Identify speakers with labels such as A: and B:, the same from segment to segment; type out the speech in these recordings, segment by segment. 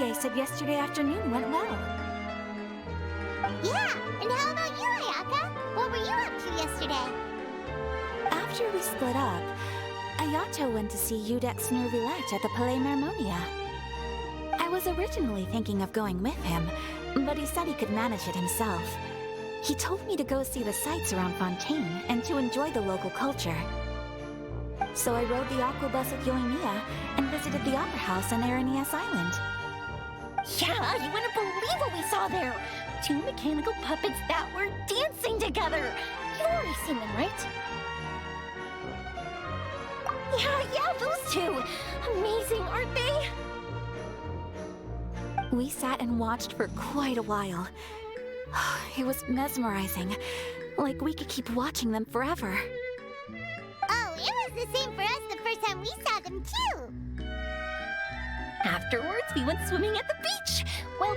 A: Xavier said yesterday afternoon went well.
B: Yeah, and how about you, Ayaka? What were you up to yesterday?
A: After we split up, Ayato went to see Udex Nervillette at the Palais Mermonia. I was originally thinking of going with him, but he said he could manage it himself. He told me to go see the sights around Fontaine and to enjoy the local culture. So I rode the aquabus at Yoimiya and visited the Opera House on Aranias Island.
C: Yeah, you wouldn't believe what we saw there! 2 mechanical puppets that were dancing together! You've already seen them, right? Yeah, those two! Amazing, aren't they?
A: We sat and watched for quite a while. It was mesmerizing, like we could keep watching them forever.
B: Oh, it was the same for us the first time we saw them, too!
C: Afterwards, we went swimming at the beach! Well,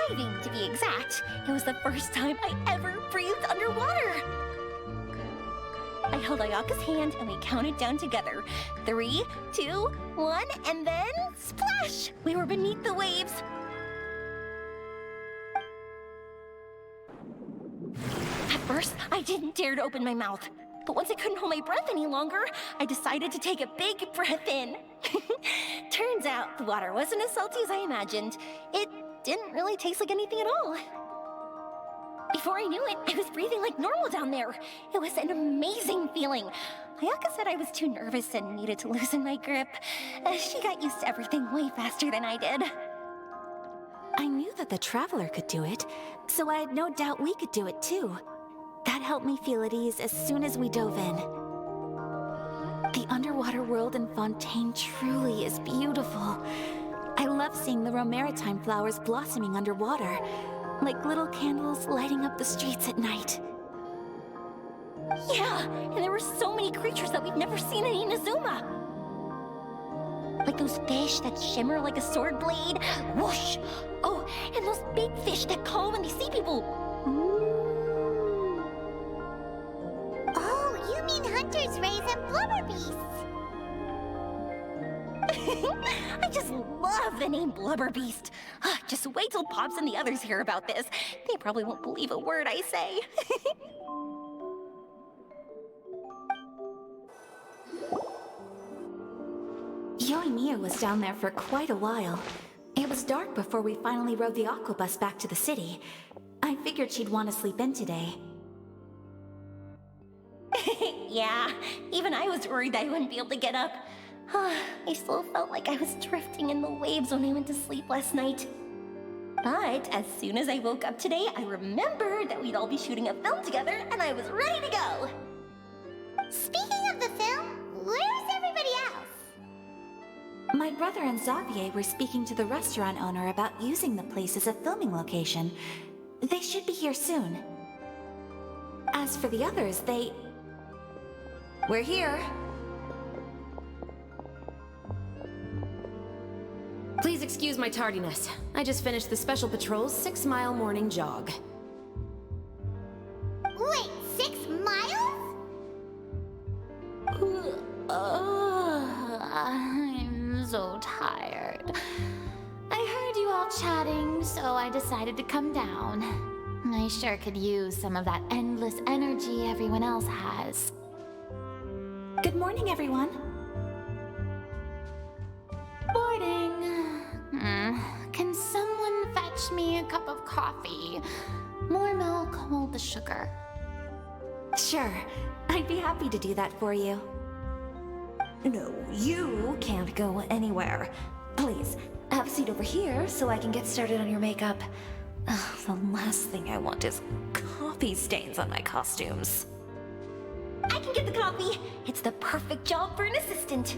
C: diving, to be exact. It was the first time I ever breathed underwater! I held Ayaka's hand and we counted down together. 3, 2, 1, and then splash! We were beneath the waves. At first, I didn't dare to open my mouth. But once I couldn't hold my breath any longer, I decided to take a big breath in. Turns out the water wasn't as salty as I imagined. It didn't really taste like anything at all. Before I knew it, I was breathing like normal down there. It was an amazing feeling. Ayaka said I was too nervous and needed to loosen my grip. She got used to everything way faster than I did.
A: I knew that the Traveler could do it, so I had no doubt we could do it too. That helped me feel at ease as soon as we dove in. The underwater world in Fontaine truly is beautiful. I love seeing the romaritime flowers blossoming underwater, like little candles lighting up the streets at night.
C: Yeah, and there were so many creatures that we've never seen in Inazuma. Like those fish that shimmer like a sword blade. Whoosh! Oh, and those big fish that call when they see people.
B: Oh, you mean Hunter's Rays and Blubber Beasts.
C: I just love the name Blubber Beast. Just wait till Pops and the others hear about this. They probably won't believe a word I say.
A: Yoimiya was down there for quite a while. It was dark before we finally rode the aquabus back to the city. I figured she'd want to sleep in today.
C: Yeah, even I was worried I wouldn't be able to get up. I still felt like I was drifting in the waves when I went to sleep last night. But as soon as I woke up today, I remembered that we'd all be shooting a film together, and I was ready to go!
B: Speaking of the film, where's everybody else?
A: My brother and Xavier were speaking to the restaurant owner about using the place as a filming location. They should be here soon. As for the others, We're here.
D: Please excuse my tardiness. I just finished the Special Patrol's 6-mile morning jog.
B: Wait, 6 miles?
E: I'm so tired. I heard you all chatting, so I decided to come down. I sure could use some of that endless energy everyone else has.
A: Good morning, everyone.
E: Morning. Can someone fetch me a cup of coffee? More milk, hold the sugar.
A: Sure, I'd be happy to do that for you. No, you can't go anywhere. Please, have a seat over here so I can get started on your makeup. The last thing I want is coffee stains on my costumes.
C: I can get the coffee! It's the perfect job for an assistant!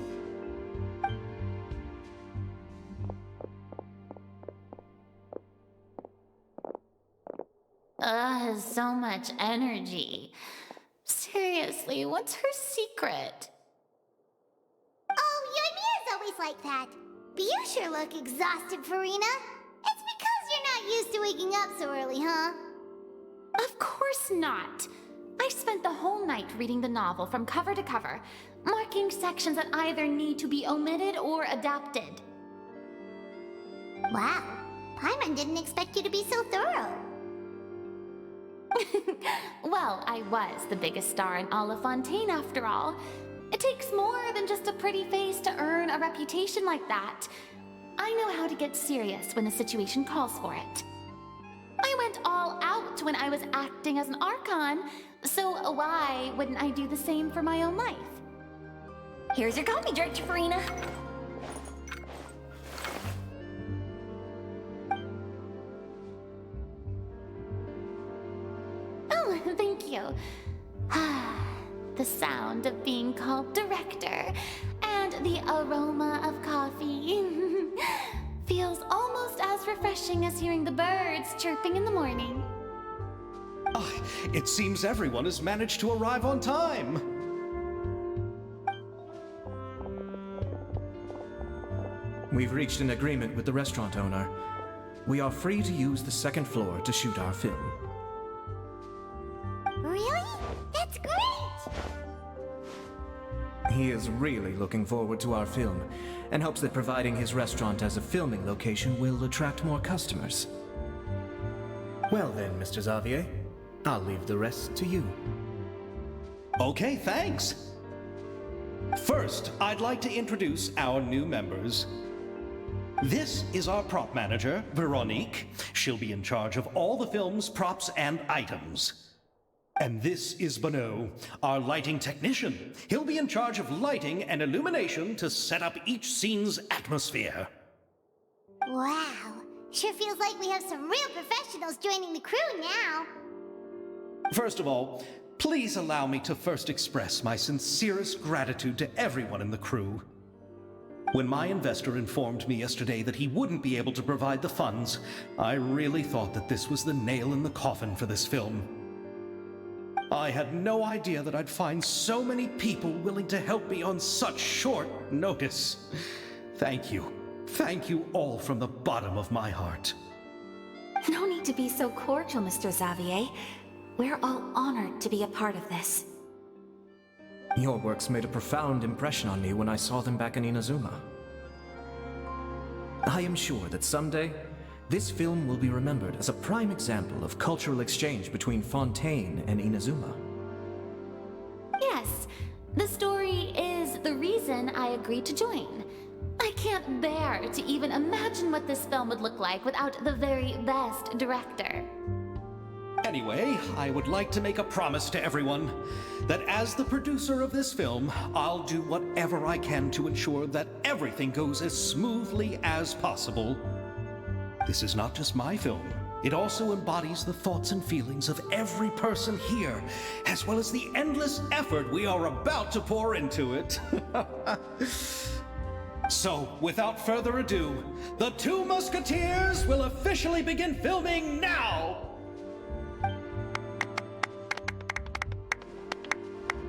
E: So much energy. Seriously, what's her secret?
B: Oh, Yoimiya's always like that. But you sure look exhausted, Farina. It's because you're not used to waking up so early, huh?
E: Of course not. I spent the whole night reading the novel from cover to cover, marking sections that either need to be omitted or adapted.
B: Wow, Paimon didn't expect you to be so thorough.
E: Well, I was the biggest star in all of Fontaine after all. It takes more than just a pretty face to earn a reputation like that. I know how to get serious when the situation calls for it. I went all out when I was acting as an Archon, so why wouldn't I do the same for my own life?
C: Here's your coffee, Director Farina.
E: Oh, thank you. The sound of being called director and the aroma of coffee feels almost as refreshing as hearing the birds chirping in the morning.
F: It seems everyone has managed to arrive on time.
G: We've reached an agreement with the restaurant owner. We are free to use the second floor to shoot our film.
B: Really? That's great!
G: He is really looking forward to our film, and hopes that providing his restaurant as a filming location will attract more customers. Well then, Mr. Xavier, I'll leave the rest to you.
F: Okay, thanks. First, I'd like to introduce our new members. This is our prop manager, Veronique. She'll be in charge of all the film's props and items. And this is Bonneau, our lighting technician. He'll be in charge of lighting and illumination to set up each scene's atmosphere.
B: Wow, sure feels like we have some real professionals joining the crew now.
F: First of all, please allow me to first express my sincerest gratitude to everyone in the crew. When my investor informed me yesterday that he wouldn't be able to provide the funds, I really thought that this was the nail in the coffin for this film. I had no idea that I'd find so many people willing to help me on such short notice. Thank you. Thank you all from the bottom of my heart.
A: No need to be so cordial, Mr. Xavier. We're all honored to be a part of this.
G: Your works made a profound impression on me when I saw them back in Inazuma. I am sure that someday, this film will be remembered as a prime example of cultural exchange between Fontaine and Inazuma.
E: Yes, the story is the reason I agreed to join. I can't bear to even imagine what this film would look like without the very best director.
F: Anyway, I would like to make a promise to everyone that as the producer of this film, I'll do whatever I can to ensure that everything goes as smoothly as possible. This is not just my film. It also embodies the thoughts and feelings of every person here, as well as the endless effort we are about to pour into it. So, without further ado, the Two Musketeers will officially begin filming now!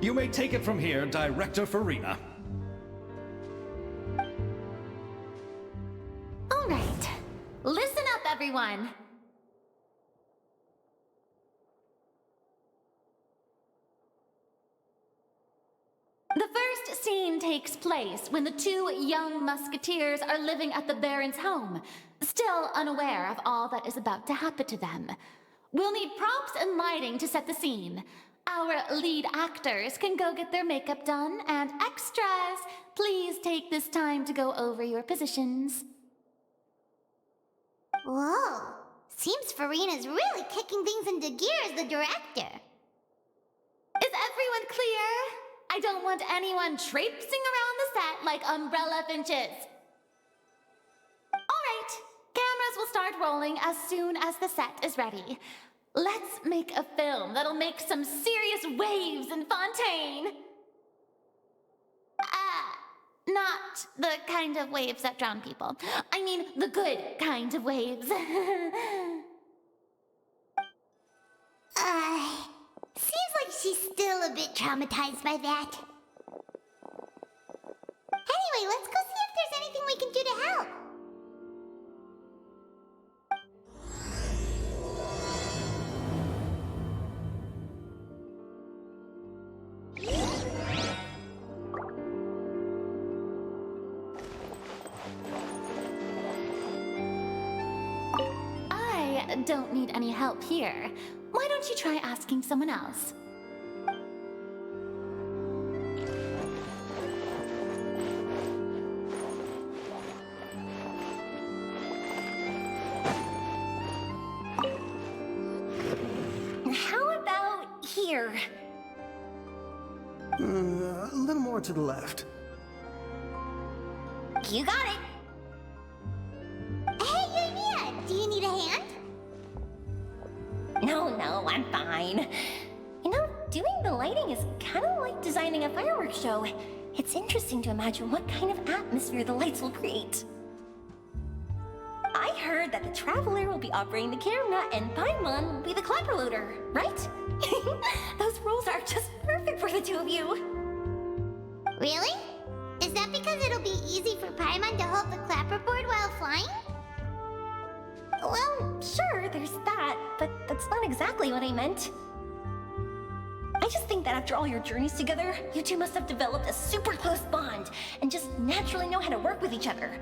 F: You may take it from here, Director Farina.
E: All right, listen up, everyone. The first scene takes place when the two young musketeers are living at the Baron's home, still unaware of all that is about to happen to them. We'll need props and lighting to set the scene. Our lead actors can go get their makeup done, and extras, please take this time to go over your positions.
B: Whoa, seems Farina's really kicking things into gear as the director.
E: Is everyone clear? I don't want anyone traipsing around the set like umbrella finches. All right, cameras will start rolling as soon as the set is ready. Let's make a film that'll make some serious waves in Fontaine. Not the kind of waves that drown people. I mean, the good kind of waves.
B: Seems like she's still a bit traumatized by that. Anyway, let's go see if there's anything we can do to help.
E: don't need any help here. Why don't you try asking someone else?
C: How about here?
H: A little more to the left.
C: You got it.
B: Hey, Mia, do you need a hand?
C: No, I'm fine. You know, doing the lighting is kind of like designing a fireworks show. It's interesting to imagine what kind of atmosphere the lights will create. I heard that the Traveler will be operating the camera and Paimon will be the clapper loader, right? Those roles are just perfect for the two of you.
B: Really? Is that because it'll be easy for Paimon to hold the clapperboard while flying?
C: Well, sure, there's that, but that's not exactly what I meant. I just think that after all your journeys together, you two must have developed a super close bond and just naturally know how to work with each other.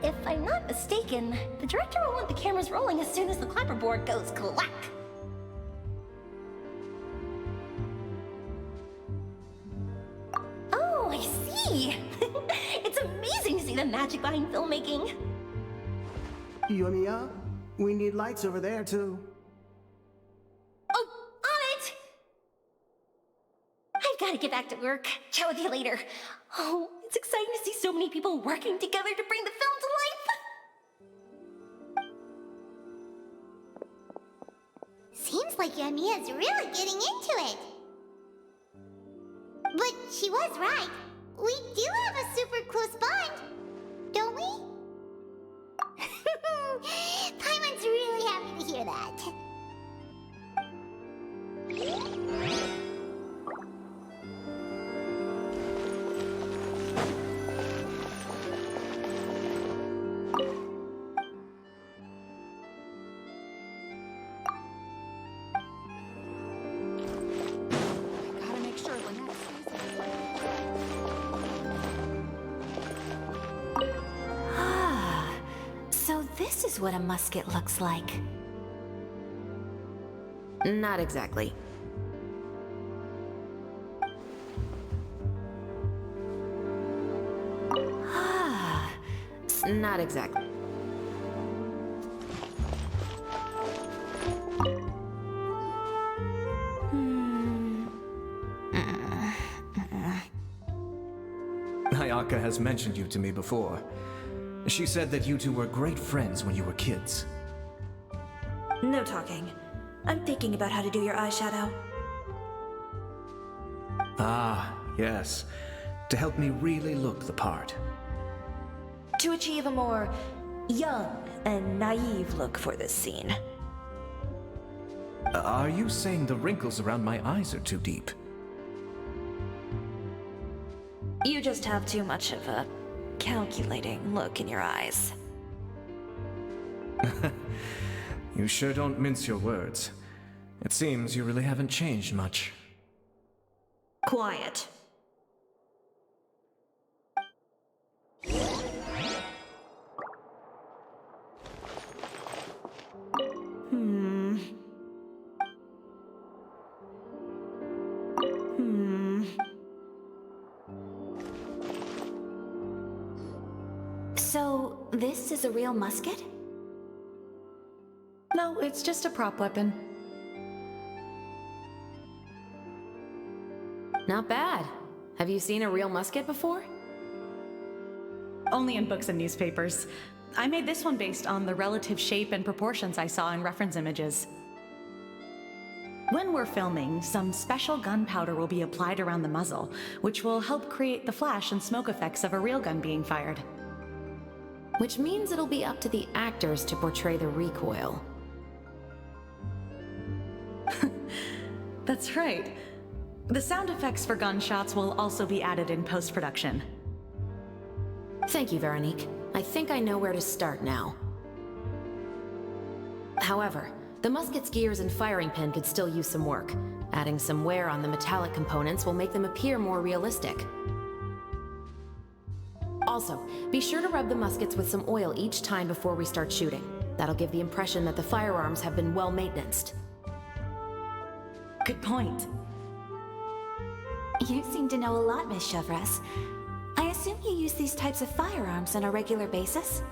C: If I'm not mistaken, the director will want the cameras rolling as soon as the clapperboard goes clack. Oh, I see! It's amazing to see the magic behind filmmaking.
H: Mia, we need lights over there, too.
C: Oh, on it! I've got to get back to work. Chat with you later. Oh, it's exciting to see so many people working together to bring the film to life.
B: Seems like Mia's really getting into it. But she was right. We do have a super close bond, don't we? Paimon's really happy to hear that.
A: Gotta make sure Lynette sees it. Ah, so this is what a musket looks like.
D: Not exactly.
A: Ah,
D: Not exactly.
G: Ayaka has mentioned you to me before. She said that you two were great friends when you were kids.
I: No talking. I'm thinking about how to do your eyeshadow.
G: Ah, yes. To help me really look the part.
I: To achieve a more young and naive look for this scene.
G: Are you saying the wrinkles around my eyes are too deep?
I: You just have too much of a calculating look in your eyes.
G: You sure don't mince your words. It seems you really haven't changed much.
I: Quiet.
A: so this is a real musket?
J: No, it's just a prop weapon.
D: Not bad. Have you seen a real musket before?
J: Only in books and newspapers. I made this one based on the relative shape and proportions I saw in reference images. When we're filming, some special gunpowder will be applied around the muzzle, which will help create the flash and smoke effects of a real gun being fired.
D: Which means it'll be up to the actors to portray the recoil.
J: That's right. The sound effects for gunshots will also be added in post-production.
D: Thank you, Veronique. I think I know where to start now. However, the musket's gears and firing pin could still use some work. Adding some wear on the metallic components will make them appear more realistic. Also, be sure to rub the muskets with some oil each time before we start shooting. That'll give the impression that the firearms have been well maintained.
J: Good point.
A: You seem to know a lot, Miss Chevreuse. I assume you use these types of firearms on a regular basis?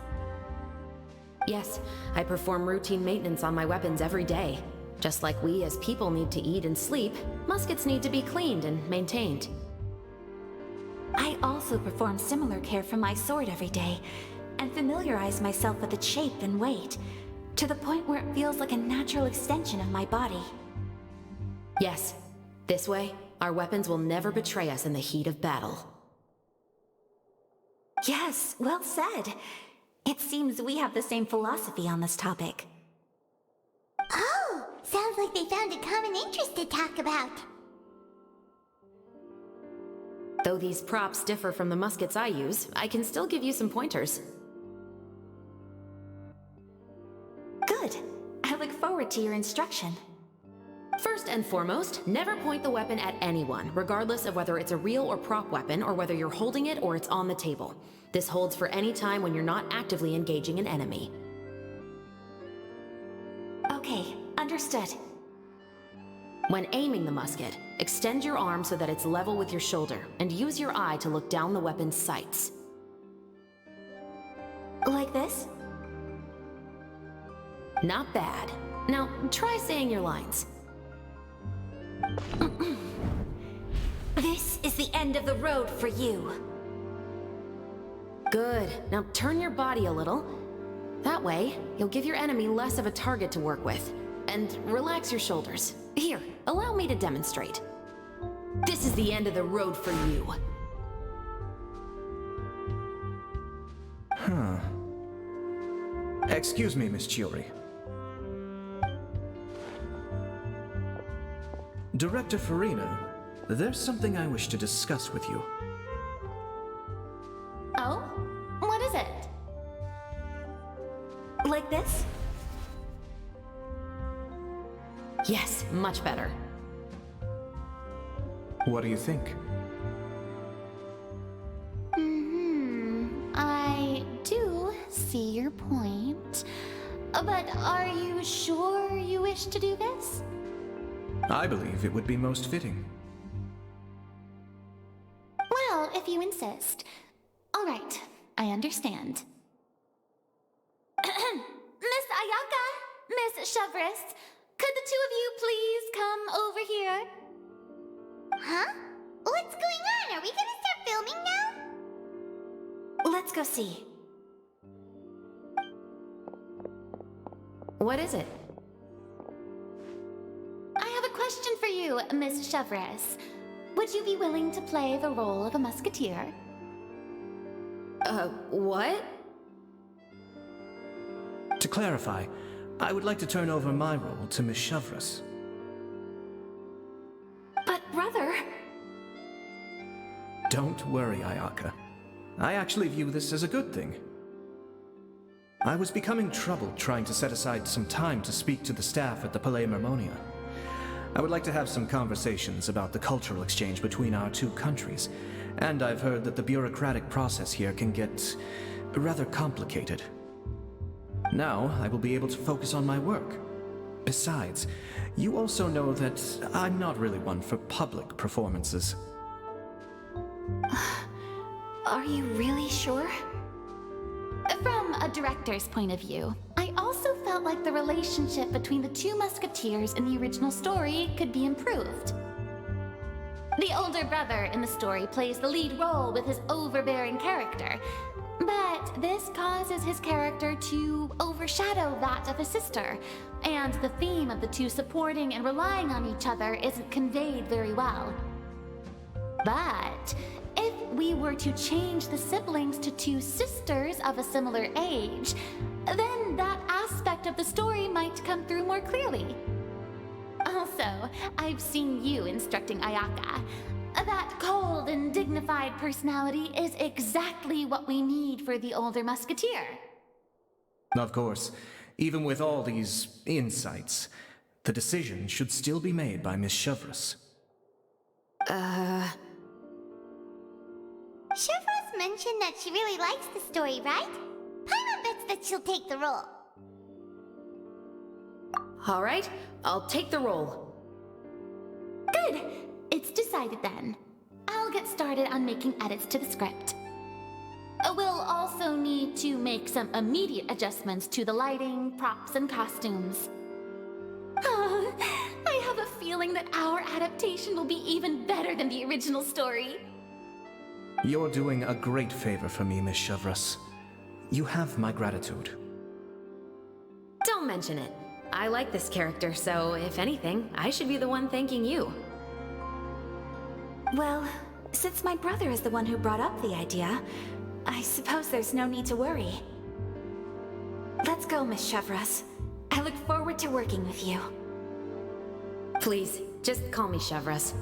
D: Yes, I perform routine maintenance on my weapons every day. Just like we as people need to eat and sleep, muskets need to be cleaned and maintained.
A: I also perform similar care for my sword every day, and familiarize myself with its shape and weight, to the point where it feels like a natural extension of my body.
D: Yes, this way, our weapons will never betray us in the heat of battle.
A: Yes, well said. It seems we have the same philosophy on this topic.
B: Oh, sounds like they found a common interest to talk about.
D: Though these props differ from the muskets I use, I can still give you some pointers.
A: Good. I look forward to your instruction.
D: First and foremost, never point the weapon at anyone, regardless of whether it's a real or prop weapon, or whether you're holding it or it's on the table. This holds for any time when you're not actively engaging an enemy.
A: Okay, understood.
D: When aiming the musket, extend your arm so that it's level with your shoulder, and use your eye to look down the weapon's sights.
A: Like this?
D: Not bad. Now, try saying your lines.
A: This is the end of the road for you.
D: Good. Now turn your body a little. That way, you'll give your enemy less of a target to work with. And relax your shoulders. Here, allow me to demonstrate. This is the end of the road for you.
G: Huh. Excuse me, Miss Chiori. Director Farina, there's something I wish to discuss with you.
E: Oh? What is it?
A: Like this?
D: Yes, much better.
G: What do you think?
E: I do see your point. But are you sure you wish to do this?
G: I believe it would be most fitting.
E: Well, if you insist. All right, I understand. Miss Ayaka, Miss Chevreuse, could the two of you please come over here?
B: Huh? What's going on? Are we gonna start filming now?
A: Let's go see.
D: What is it?
E: I have a question for you, Miss Chevreuse. Would you be willing to play the role of a musketeer?
D: What?
G: To clarify, I would like to turn over my role to Miss Chevreuse.
A: But brother...
G: Don't worry, Ayaka. I actually view this as a good thing. I was becoming troubled trying to set aside some time to speak to the staff at the Palais Mermonia. I would like to have some conversations about the cultural exchange between our two countries, and I've heard that the bureaucratic process here can get rather complicated. Now, I will be able to focus on my work. Besides, you also know that I'm not really one for public performances.
A: Are you really sure?
E: From a director's point of view, I also felt like the relationship between the two musketeers in the original story could be improved. The older brother in the story plays the lead role with his overbearing character, but this causes his character to overshadow that of his sister, and the theme of the two supporting and relying on each other isn't conveyed very well. But if we were to change the siblings to two sisters of a similar age, then that aspect of the story might come through more clearly. Also, I've seen you instructing Ayaka. That cold and dignified personality is exactly what we need for the older musketeer.
G: Of course, even with all these insights, the decision should still be made by Miss Chevreuse.
B: Chevreuse mentioned that she really likes the story, right? Paimon bets that she'll take the role.
D: All right, I'll take the role.
E: Good. It's decided then. I'll get started on making edits to the script. We'll also need to make some immediate adjustments to the lighting, props, and costumes. I have a feeling that our adaptation will be even better than the original story.
G: You're doing a great favor for me, Miss Chevreuse. You have my gratitude.
D: Don't mention it. I like this character, so if anything, I should be the one thanking you.
A: Well, since my brother is the one who brought up the idea, I suppose there's no need to worry. Let's go, Miss Chevreuse. I look forward to working with you.
D: Please, just call me Chevreuse.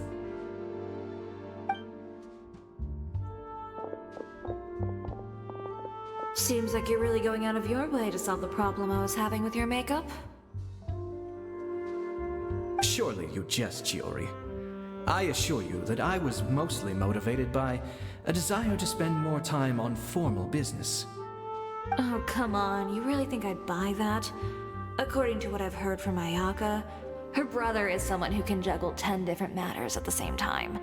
I: Seems like you're really going out of your way to solve the problem I was having with your makeup.
G: Surely you jest, Chiori. I assure you that I was mostly motivated by a desire to spend more time on formal business.
I: Oh, come on. You really think I'd buy that? According to what I've heard from Ayaka, her brother is someone who can juggle 10 different matters at the same time.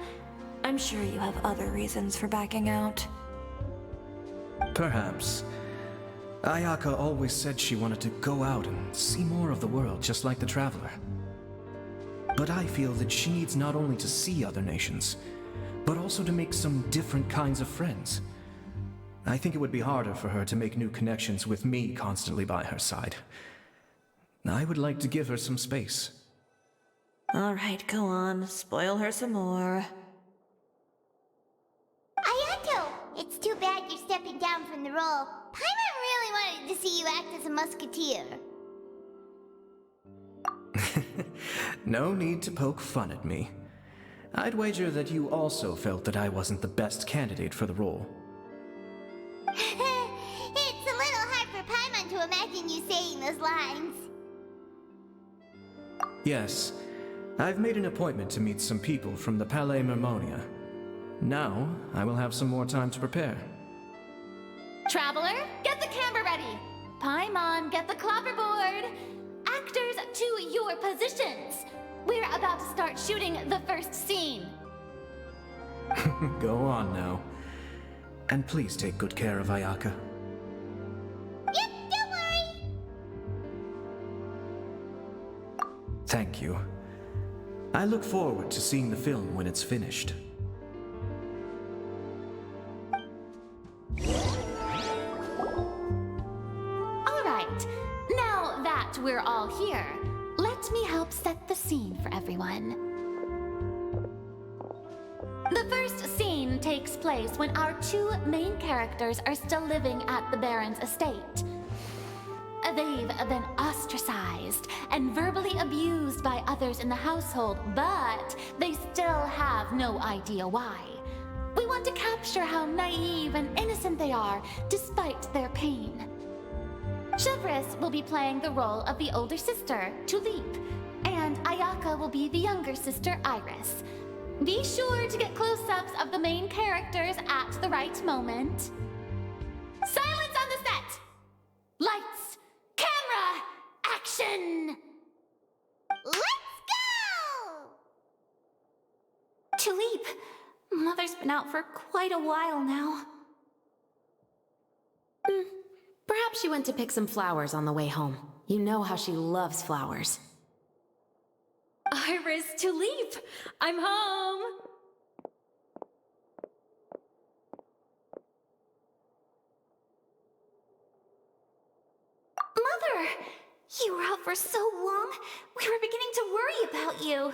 I: I'm sure you have other reasons for backing out.
G: Perhaps. Ayaka always said she wanted to go out and see more of the world, just like the Traveler. But I feel that she needs not only to see other nations, but also to make some different kinds of friends. I think it would be harder for her to make new connections with me constantly by her side. I would like to give her some space.
I: All right, go on. Spoil her some more.
B: Ayato, it's too bad you're stepping down from the role. Paimon really wanted to see you act as a musketeer.
G: No need to poke fun at me. I'd wager that you also felt that I wasn't the best candidate for the role.
B: It's a little hard for Paimon to imagine you saying those lines.
G: Yes, I've made an appointment to meet some people from the Palais Mermonia. Now, I will have some more time to prepare.
E: Traveler, get the camera ready. Paimon, get the clapperboard. Actors, to your positions. We're about to start shooting the first scene.
G: Go on now. And please take good care of Ayaka.
B: Yep, don't worry.
G: Thank you. I look forward to seeing the film when it's finished.
E: All right, now that we're all here, let me help set the scene for everyone. The first scene takes place when our two main characters are still living at the Baron's estate. They've been ostracized and verbally abused by others in the household, but they still have no idea why. We want to capture how naive and innocent they are, despite their pain. Chevreuse will be playing the role of the older sister, Tulip, and Ayaka will be the younger sister, Iris. Be sure to get close-ups of the main characters at the right moment. Silence on the set! Lights, camera, action!
B: Let's go!
A: Tulip, Mother's been out for quite a while now.
D: Perhaps she went to pick some flowers on the way home. You know how she loves flowers.
J: Iris, Tulip, I'm home!
A: Mother! You were out for so long, we were beginning to worry about you.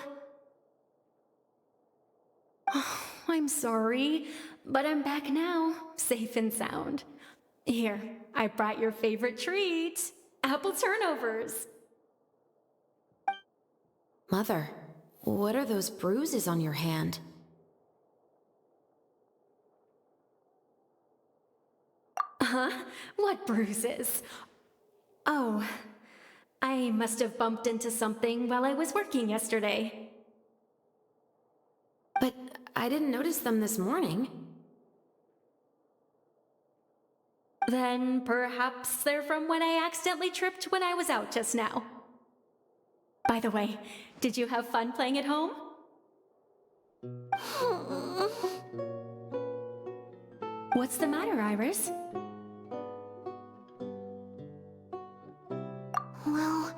J: I'm sorry, but I'm back now, safe and sound. Here, I brought your favorite treat, apple turnovers.
D: Mother, what are those bruises on your hand?
J: Huh? What bruises? Oh, I must have bumped into something while I was working yesterday.
D: But I didn't notice them this morning.
J: Then perhaps they're from when I accidentally tripped when I was out just now. By the way, did you have fun playing at home? What's the matter, Iris?
B: Well,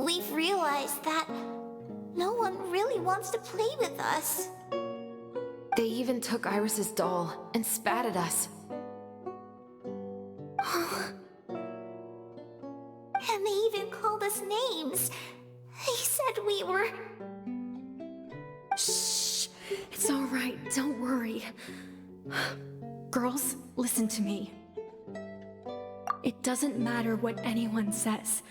B: we've realized that no one really wants to play with us.
D: They even took Iris's doll and spat at us.
B: And they even called us names. They said we were...
J: Shh! It's all right, don't worry. Girls, listen to me. It doesn't matter what anyone says.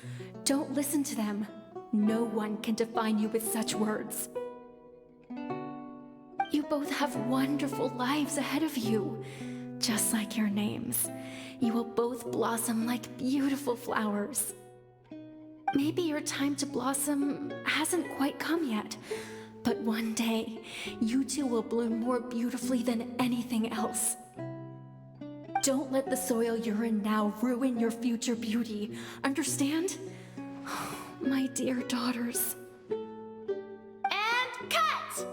J: Don't listen to them. No one can define you with such words. You both have wonderful lives ahead of you. Just like your names. You will both blossom like beautiful flowers. Maybe your time to blossom hasn't quite come yet, but one day, you two will bloom more beautifully than anything else. Don't let the soil you're in now ruin your future beauty. Understand? My dear daughters.
E: And cut!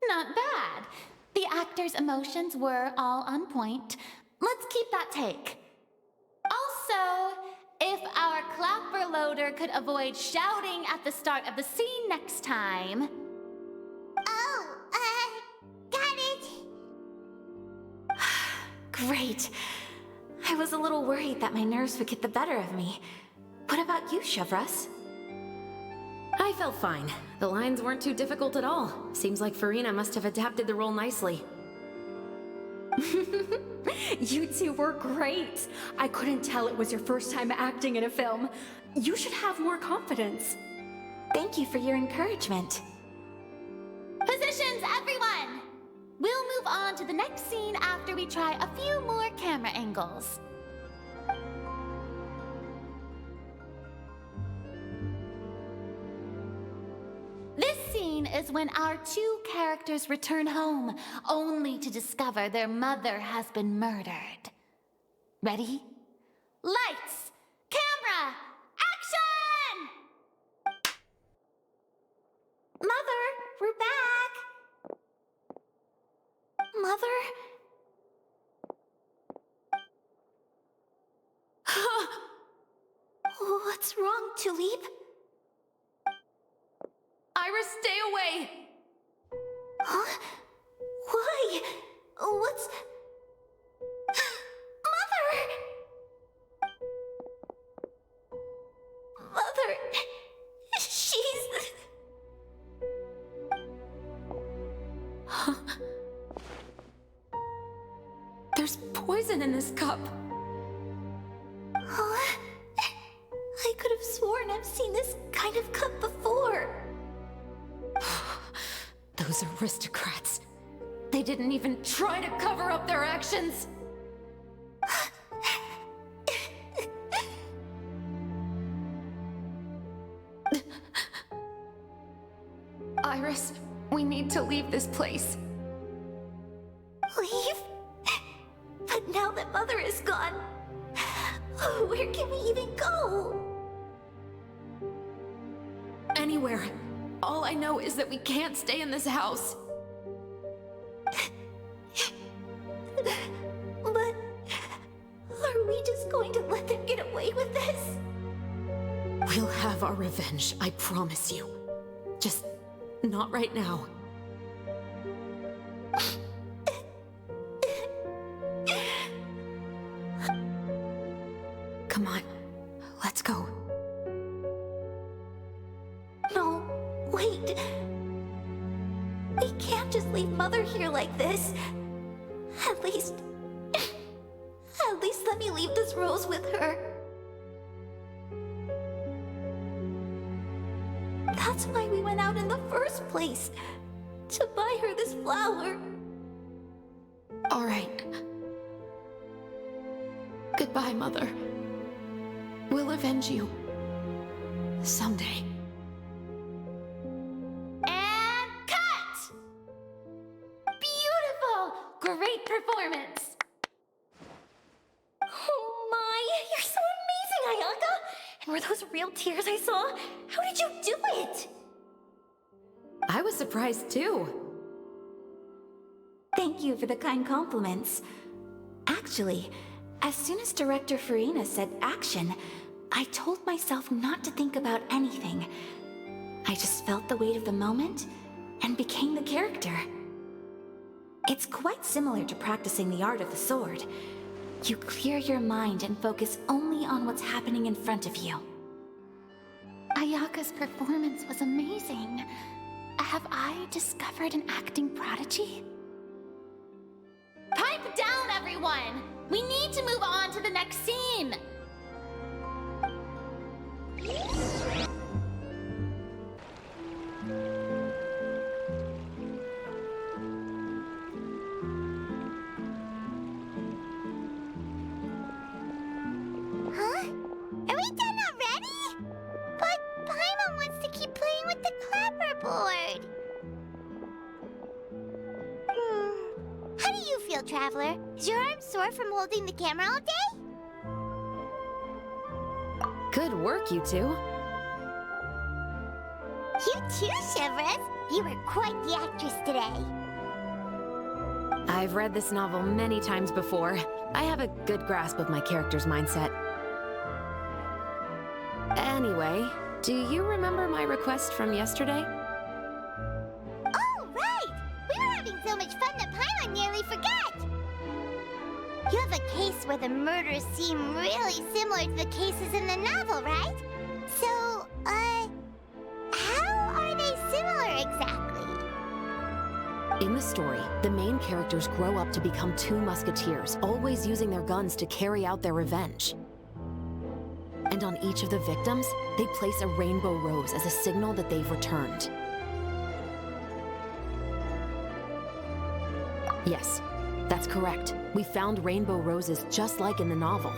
E: Not bad. The actors' emotions were all on point. Let's keep that take. Also, if our clapper loader could avoid shouting at the start of the scene next time.
B: Oh, got it.
A: Great. I was a little worried that my nerves would get the better of me. What about you, Chevreuse?
D: I felt fine. The lines weren't too difficult at all. Seems like Farina must have adapted the role nicely.
J: You two were great. I couldn't tell it was your first time acting in a film. You should have more confidence.
A: Thank you for your encouragement.
E: Positions, everyone! We'll move on to the next scene after we try a few more camera angles. This scene is when our two characters return home, only to discover their mother has been murdered. Ready? Lights! Camera! Action!
B: Mother, we're back. Mother? What's wrong, Tulip?
D: Iris, stay away!
B: Huh? Why? What's... Mother! Mother... She's...
D: There's poison in this cup.
B: Huh? I could have sworn I've seen this kind of cup before.
D: Those aristocrats. They didn't even try to cover up their actions. Iris, we need to leave this place.
B: Leave? But now that Mother is gone, where can we even go?
D: Anywhere. All I know is that we can't stay in this house.
B: But are we just going to let them get away with this?
D: We'll have our revenge, I promise you. Just not right now. Come on, let's go.
B: No, wait. We can't just leave Mother here like this. At least let me leave this rose with her. That's why we went out in the first place. To buy her this flower.
D: All right. Goodbye, Mother. We'll avenge you. Someday.
E: And cut! Beautiful! Great performance!
C: Oh my, you're so Were those real tears I saw? How did you do it?
D: I was surprised too.
A: Thank you for the kind compliments. Actually, as soon as Director Farina said action, I told myself not to think about anything. I just felt the weight of the moment and became the character. It's quite similar to practicing the art of the sword. You clear your mind and focus only on what's happening in front of you.
E: Ayaka's performance was amazing. Have I discovered an acting prodigy? Pipe down, everyone! We need to move on to the next scene!
B: Huh? Are we done already? But Paimon wants to keep playing with the clapperboard. How do you feel, Traveler? Is your arm sore from holding the camera all day?
D: Good work, you two.
B: You too, Chevreuse. You were quite the actress today.
D: I've read this novel many times before. I have a good grasp of my character's mindset. Anyway, do you remember my request from yesterday?
B: Oh, right! We were having so much fun that Paimon nearly forgot! You have a case where the murders seem really similar to the cases in the novel, right? So, how are they similar exactly?
D: In the story, the main characters grow up to become two musketeers, always using their guns to carry out their revenge. And on each of the victims, they place a rainbow rose as a signal that they've returned. Yes, that's correct. We found rainbow roses just like in the novel.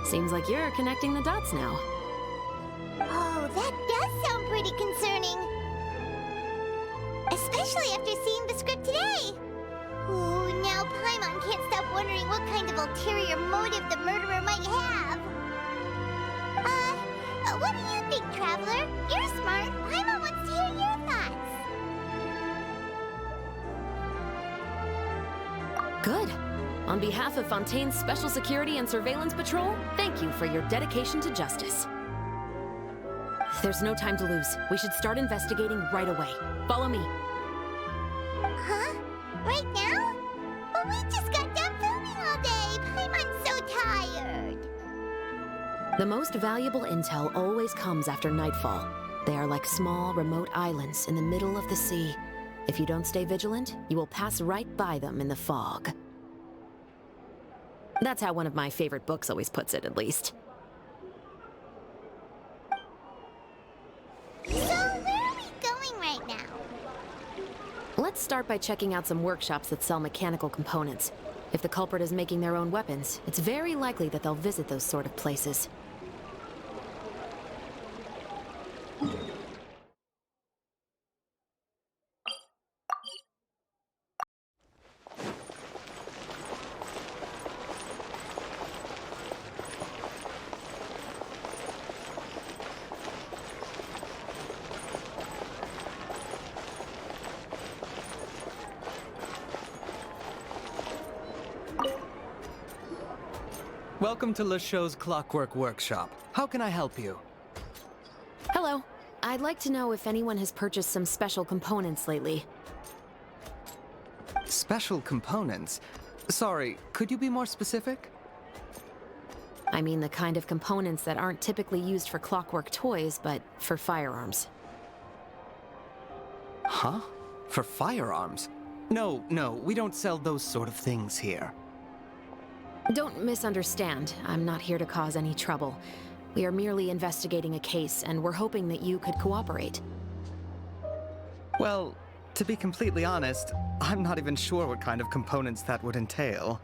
D: Seems like you're connecting the dots now.
B: Oh, that does sound pretty concerning. Especially after seeing the script today. Ooh, now Paimon can't stop wondering what kind of ulterior motive the murderer might have. What do you think, Traveler? You're smart. Paimon wants to hear your thoughts.
D: Good. On behalf of Fontaine's Special Security and Surveillance Patrol, thank you for your dedication to justice. There's no time to lose. We should start investigating right away. Follow me.
B: Huh? Right now? But we just got done filming all day. Paimon's so tired.
D: The most valuable intel always comes after nightfall. They are like small, remote islands in the middle of the sea. If you don't stay vigilant, you will pass right by them in the fog. That's how one of my favorite books always puts it, at least.
B: So, where are we going right now?
D: Let's start by checking out some workshops that sell mechanical components. If the culprit is making their own weapons, it's very likely that they'll visit those sort of places.
K: Welcome to Le Show's Clockwork Workshop. How can I help you?
D: Hello. I'd like to know if anyone has purchased some special components lately.
K: Special components? Sorry, could you be more specific?
D: I mean the kind of components that aren't typically used for clockwork toys, but for firearms.
K: Huh? For firearms? No, we don't sell those sort of things here.
D: Don't misunderstand. I'm not here to cause any trouble. We are merely investigating a case, and we're hoping that you could cooperate.
K: Well, to be completely honest, I'm not even sure what kind of components that would entail.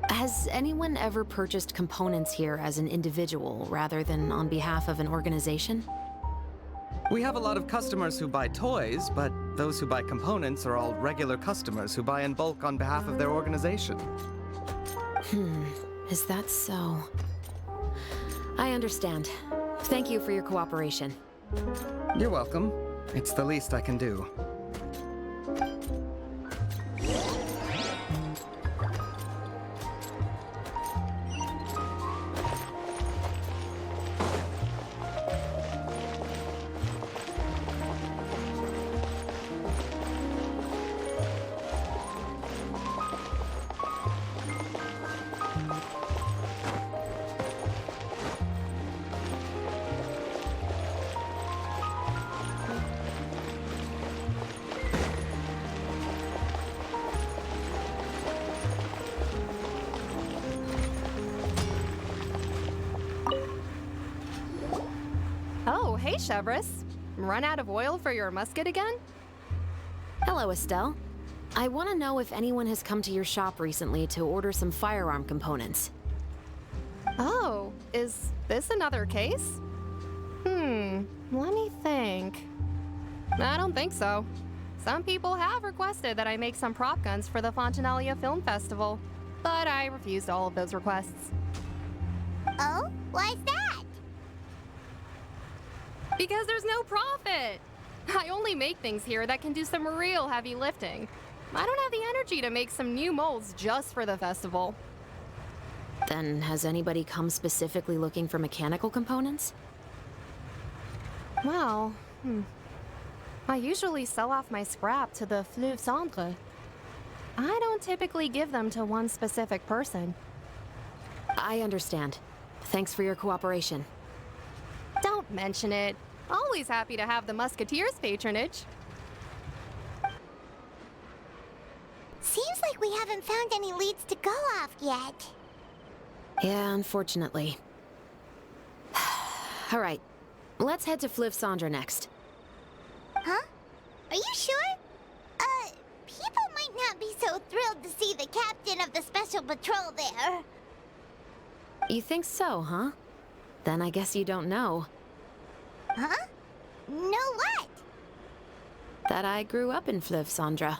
D: Has anyone ever purchased components here as an individual, rather than on behalf of an organization?
K: We have a lot of customers who buy toys, but those who buy components are all regular customers who buy in bulk on behalf of their organization.
D: Is that so? I understand. Thank you for your cooperation.
K: You're welcome. It's the least I can do.
L: Oh, hey, Chevreuse. Run out of oil for your musket again?
D: Hello, Estelle. I want to know if anyone has come to your shop recently to order some firearm components.
L: Oh, is this another case? Let me think. I don't think so. Some people have requested that I make some prop guns for the Fontaine Film Festival, but I refused all of those requests.
B: Oh? Why's that?
L: Because there's no profit! I only make things here that can do some real heavy lifting. I don't have the energy to make some new molds just for the festival.
D: Then has anybody come specifically looking for mechanical components?
L: Well, I usually sell off my scrap to the Fleuve Cendre. I don't typically give them to one specific person.
D: I understand. Thanks for your cooperation.
L: Don't mention it. Always happy to have the Musketeers' patronage.
B: Seems like we haven't found any leads to go off yet.
D: Yeah, unfortunately. All right, let's head to Fleuve Cendre next.
B: Huh? Are you sure? People might not be so thrilled to see the captain of the special patrol there.
D: You think so, huh? Then I guess you don't know.
B: Huh? No what?
D: That I grew up in Fleuve Cendre.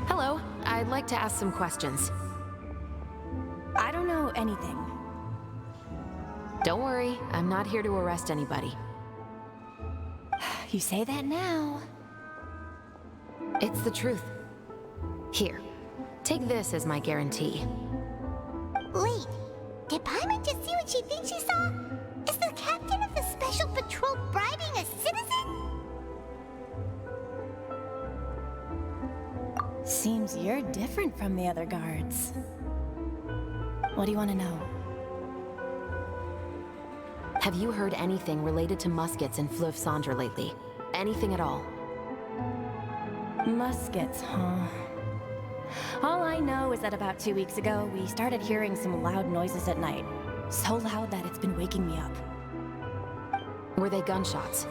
D: Hello, I'd like to ask some questions.
C: I don't know anything.
D: Don't worry, I'm not here to arrest anybody.
C: You say that now.
D: It's the truth. Here, take this as my guarantee.
B: Wait, did Paimon just see what she thinks she saw? Is the captain of the special patrol bribing a citizen?
C: Seems you're different from the other guards. What do you want to know?
D: Have you heard anything related to muskets in Fleuve Cendre lately? Anything at all?
C: Muskets, huh? All I know is that about 2 weeks ago, we started hearing some loud noises at night. So loud that it's been waking me up.
D: Were they gunshots?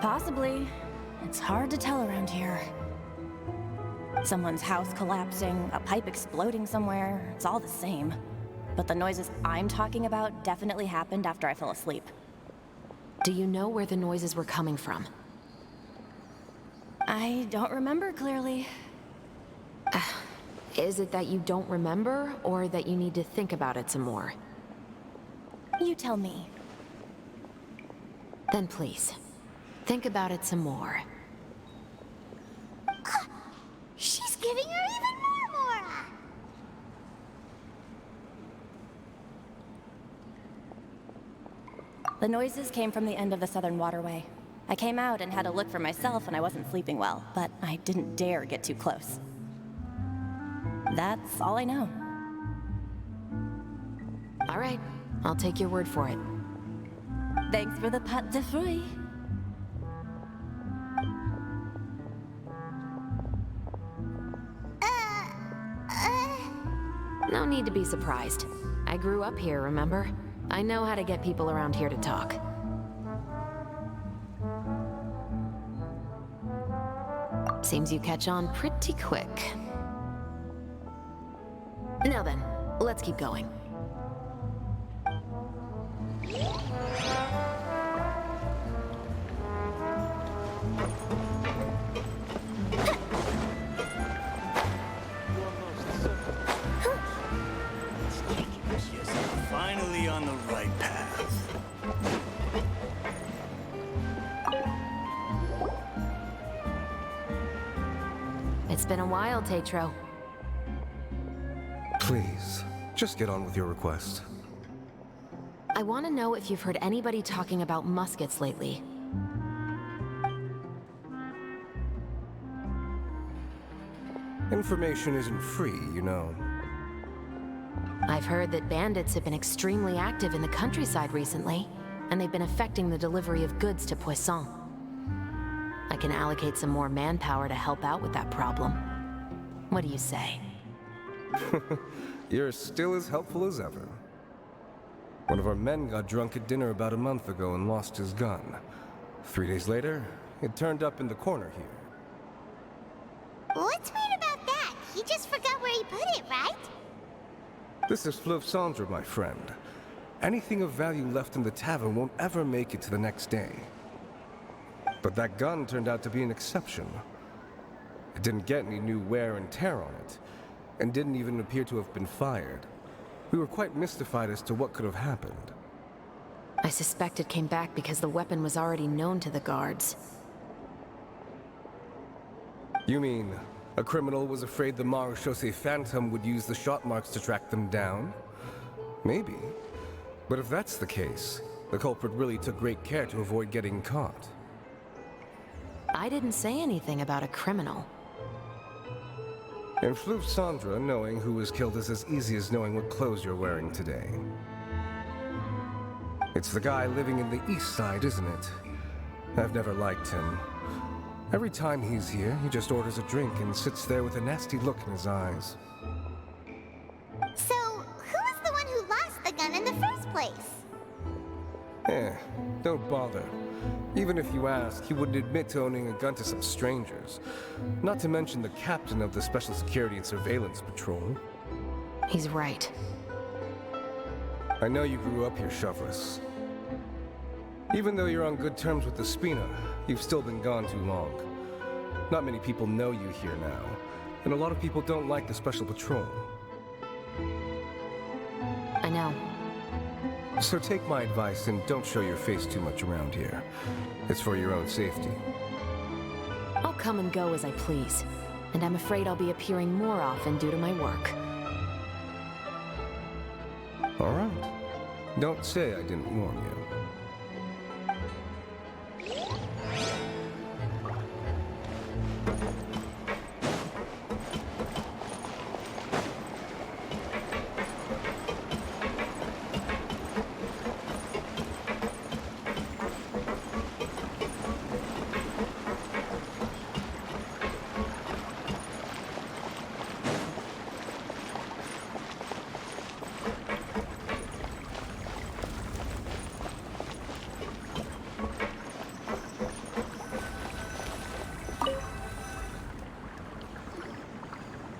C: Possibly. It's hard to tell around here. Someone's house collapsing, a pipe exploding somewhere, it's all the same. But the noises I'm talking about definitely happened after I fell asleep.
D: Do you know where the noises were coming from?
C: I don't remember clearly.
D: Is it that you don't remember, or that you need to think about it some more?
C: You tell me.
D: Then please, think about it some more.
B: She's giving her even more Mora!
C: The noises came from the end of the Southern Waterway. I came out and had a look for myself and I wasn't sleeping well, but I didn't dare get too close. That's all I know.
D: All right, I'll take your word for it.
C: Thanks for the pâte de fruits.
D: No need to be surprised. I grew up here, remember? I know how to get people around here to talk. Seems you catch on pretty quick. Now then, let's keep going.
M: Finally on the right path.
D: It's been a while, Tetro.
N: Please, just get on with your request.
D: I want to know if you've heard anybody talking about muskets lately.
N: Information isn't free, you know.
D: I've heard that bandits have been extremely active in the countryside recently, and they've been affecting the delivery of goods to Poisson. I can allocate some more manpower to help out with that problem. What do you say?
N: You're still as helpful as ever. One of our men got drunk at dinner about a month ago and lost his gun. 3 days later, it turned up in the corner here.
B: What's weird about that? He just forgot where he put it, right?
N: This is Fleuve Cendre, my friend. Anything of value left in the tavern won't ever make it to the next day. But that gun turned out to be an exception. It didn't get any new wear and tear on it, and didn't even appear to have been fired. We were quite mystified as to what could have happened.
D: I suspect it came back because the weapon was already known to the guards.
N: You mean, a criminal was afraid the Marechaussee Phantom would use the shot marks to track them down? Maybe. But if that's the case, the culprit really took great care to avoid getting caught.
D: I didn't say anything about a criminal.
N: In Fleuve Cendre, knowing who was killed is as easy as knowing what clothes you're wearing today. It's the guy living in the east side, isn't it? I've never liked him. Every time he's here, he just orders a drink and sits there with a nasty look in his eyes.
B: So, who was the one who lost the gun in the first place?
N: Don't bother. Even if you ask, he wouldn't admit to owning a gun to some strangers. Not to mention the captain of the Special Security and Surveillance Patrol.
D: He's right.
N: I know you grew up here, Chevreuse. Even though you're on good terms with the Spina, you've still been gone too long. Not many people know you here now, and a lot of people don't like the Special Patrol.
D: I know.
N: So take my advice and don't show your face too much around here. It's for your own safety.
D: I'll come and go as I please, and I'm afraid I'll be appearing more often due to my work.
N: All right. Don't say I didn't warn you.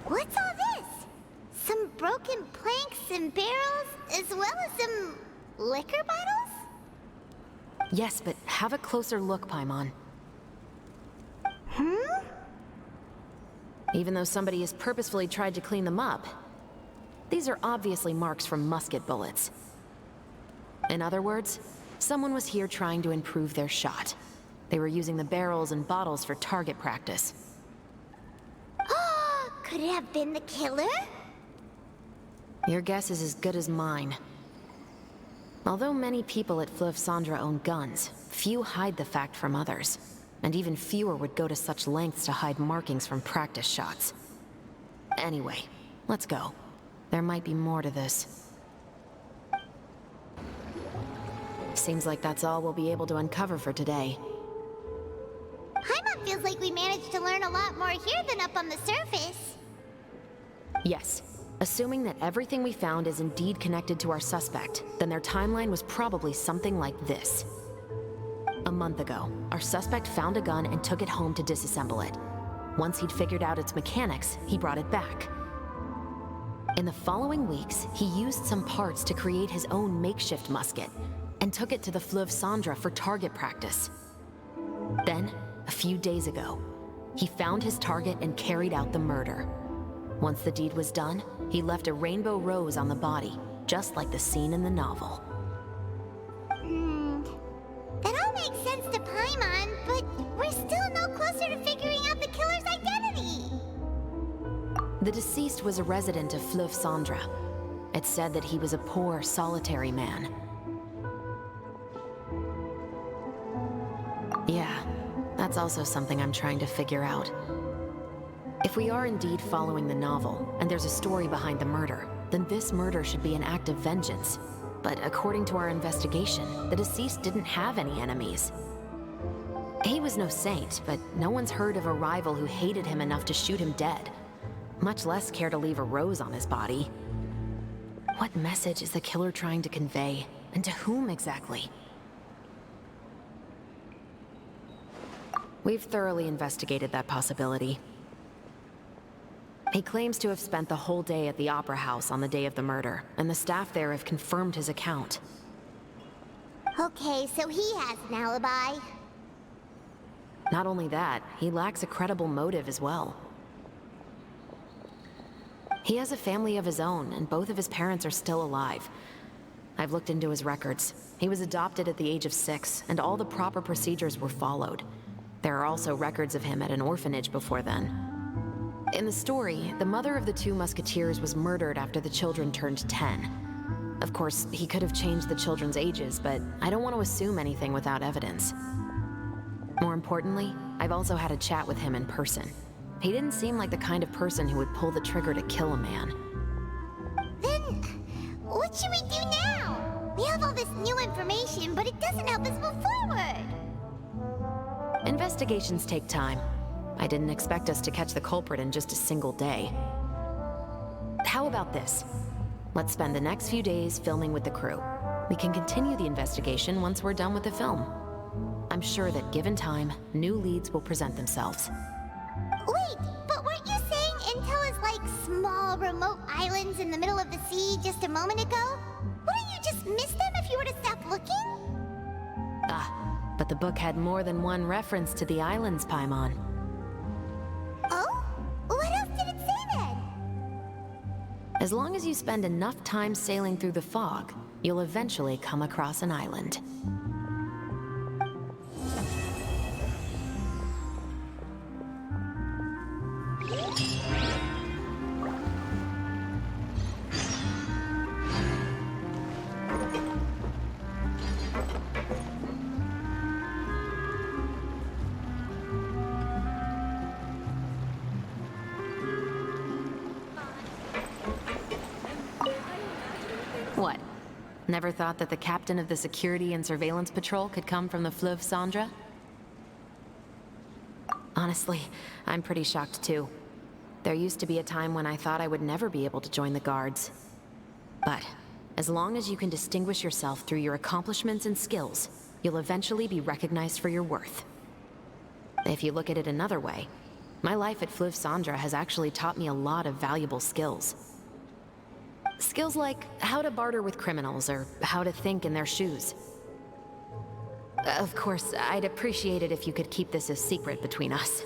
B: What's all this? Some broken planks and barrels, as well as some liquor bottles?
D: Yes, but have a closer look, Paimon. Even though somebody has purposefully tried to clean them up, these are obviously marks from musket bullets. In other words, someone was here trying to improve their shot. They were using the barrels and bottles for target practice.
B: Could it have been the killer?
D: Your guess is as good as mine. Although many people at Fleuve Cendre own guns, few hide the fact from others. And even fewer would go to such lengths to hide markings from practice shots. Anyway, let's go. There might be more to this. Seems like that's all we'll be able to uncover for today.
B: Paimon feels like we managed to learn a lot more here than up on the surface.
D: Yes. Assuming that everything we found is indeed connected to our suspect, then their timeline was probably something like this. A month ago, our suspect found a gun and took it home to disassemble it. Once he'd figured out its mechanics, he brought it back. In the following weeks, he used some parts to create his own makeshift musket and took it to the Fleuve Cendre for target practice. Then, a few days ago, he found his target and carried out the murder. Once the deed was done, he left a rainbow rose on the body, just like the scene in the novel.
B: That all makes sense to Paimon, but we're still no closer to figuring out the killer's identity.
D: The deceased was a resident of Fleuve Cendre. It's said that he was a poor, solitary man. Yeah, that's also something I'm trying to figure out. If we are indeed following the novel, and there's a story behind the murder, then this murder should be an act of vengeance. But according to our investigation, the deceased didn't have any enemies. He was no saint, but no one's heard of a rival who hated him enough to shoot him dead, much less care to leave a rose on his body. What message is the killer trying to convey, and to whom exactly? We've thoroughly investigated that possibility. He claims to have spent the whole day at the Opera House on the day of the murder, and the staff there have confirmed his account.
B: Okay, so he has an alibi.
D: Not only that, he lacks a credible motive as well. He has a family of his own, and both of his parents are still alive. I've looked into his records. He was adopted at the age of 6, and all the proper procedures were followed. There are also records of him at an orphanage before then. In the story, the mother of the 2 musketeers was murdered after the children turned 10. Of course, he could have changed the children's ages, but I don't want to assume anything without evidence. More importantly, I've also had a chat with him in person. He didn't seem like the kind of person who would pull the trigger to kill a man.
B: Then, what should we do now? We have all this new information, but it doesn't help us move forward.
D: Investigations take time. I didn't expect us to catch the culprit in just a single day. How about this? Let's spend the next few days filming with the crew. We can continue the investigation once we're done with the film. I'm sure that given time, new leads will present themselves.
B: Wait, but weren't you saying Intel is like small, remote islands in the middle of the sea just a moment ago? Wouldn't you just miss them if you were to stop looking?
D: But the book had more than one reference to the islands, Paimon.
B: Oh? What else did it say then?
D: As long as you spend enough time sailing through the fog, you'll eventually come across an island. What? Never thought that the captain of the security and surveillance patrol could come from the Fleuve Cendre? Honestly, I'm pretty shocked too. There used to be a time when I thought I would never be able to join the guards. But as long as you can distinguish yourself through your accomplishments and skills, you'll eventually be recognized for your worth. If you look at it another way, my life at Fleuve Cendre has actually taught me a lot of valuable skills. Skills like how to barter with criminals or how to think in their shoes. Of course, I'd appreciate it if you could keep this a secret between us.